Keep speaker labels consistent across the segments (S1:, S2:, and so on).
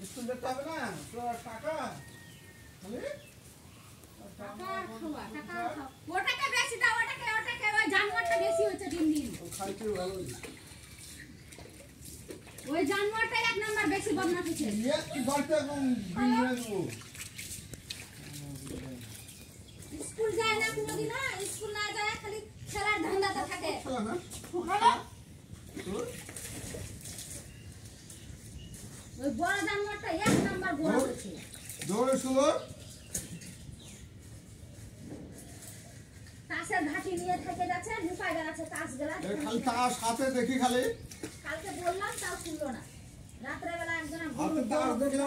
S1: school যেতে হবে না তো টাকা খালি
S2: টাকা খাওয়া টাকা খাও ওটাকে বেশি দাও ওটাকে ওই জানোয়ারটা বেশি হচ্ছে দিন দিন
S1: খাইতে ভালো
S2: ওই জানোয়ারটা এক নাম্বার বেশি বদমাশ হচ্ছে
S1: কি বলতে বিলে দেবো
S2: স্কুল যায় না কোনোদিন না স্কুল না যায় খালি খেলার ধান্দাতে থাকে ওই বড় জানোয়ারটা এক নাম্বার বড় হচ্ছে
S1: দৌড়ে শুলো
S2: তাসের ঘাটি নিয়ে থেকে যাচ্ছে লুকায় গেছে তাস গেলা
S1: খালি তার সাথে দেখি খালি
S2: কালকে বললাম তাও শুনলো না রাত্রে বেলা একজন
S1: হাতে তার দেখি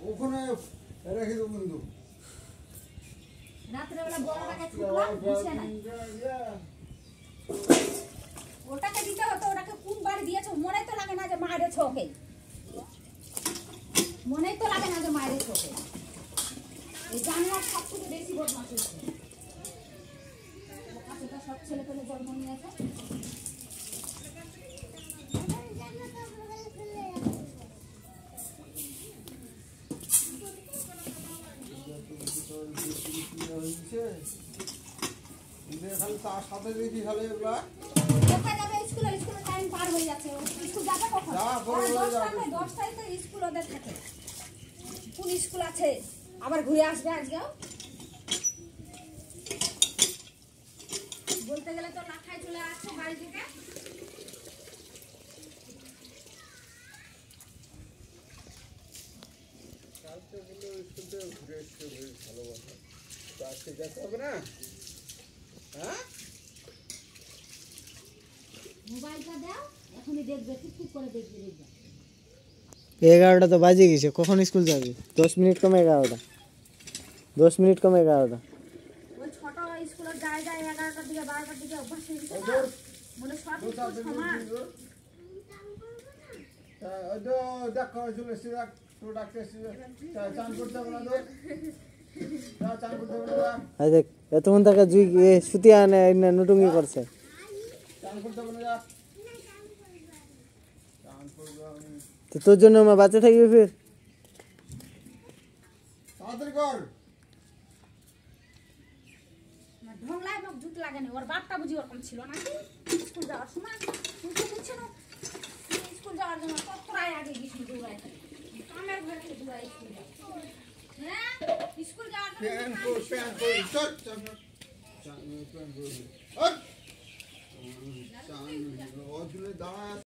S1: ওখানে রেখে দেবো বন্ধু
S2: রাত্রে বেলা বড়টাকে ছুটলাম বসে না ওটাকে দিতে হতো ওটাকে কোন বাড়ি দিয়েছো মনে তো লাগে না যে মারেছো ওকে মনে তো লাগে না যে মারেছো ওকে এই জানোয়ার সব থেকে বেশি বদমাশ হচ্ছে ওটা সব ছেলে পেলে জন্ম নিয়েছে
S1: খালি তার সাথে দেখি খালি এগুলা
S2: কোথায় যাবে স্কুলে স্কুলের টাইম পার হয়ে যাচ্ছে স্কুল যাবে কখন 10টায় তো স্কুল ওদের থাকে কোন স্কুল আছে আবার ঘুরে আসবে আজকেও বলতে গেলে তো লাখায় চলে আসছে বাড়ি থেকে
S1: কালকে বললো স্কুলতে ঘুরে এসছে ভালোবাসা তো আজকে যেতে হবে না হ্যাঁ
S2: মোবাইলটা দাও এখনই দেখবে ঠিক করে দেখবে
S3: 11টা তো বাজে গেছে কখন স্কুল যাবে 10 মিনিট কম 11টা 10 মিনিট কম 11টা
S2: ওই ছোট স্কুলের যায় 11টার দিকে 12টার দিকে অভ্যাস হয়ে গেছে না মনে সব স্কুল সমান
S1: ওই তো দেখো চলে এসছি দেখ তোর ডাক্তার এসছি চান করতে হবে না তো চান করতে হবে না
S3: আই দেখ এতক্ষণ থেকে জুই সুতি আনে নুটুঙ্গি করছে
S1: চান করতে হবে না চান করবে আমি
S3: তো তোর জন্য মা বাচ্চা থাকবে ফির
S1: তাড়াতাড়ি কর
S2: ঢংলায় মুখ জুত লাগেনি ওর বাপটা বুঝি ওরকম ছিল নাকি স্কুল যাওয়ার সময় বুঝতে দিচ্ছে না স্কুল যাওয়ার জন্য কতটাই আগে গেছিল দৌড়ায় কামের ঘরে থেকে দৌড়ায় স্কুল যাওয়া হ্যাঁ স্কুল যাওয়ার জন্য
S1: প্যান কর চল চান প্যান কর চান দাঁড়া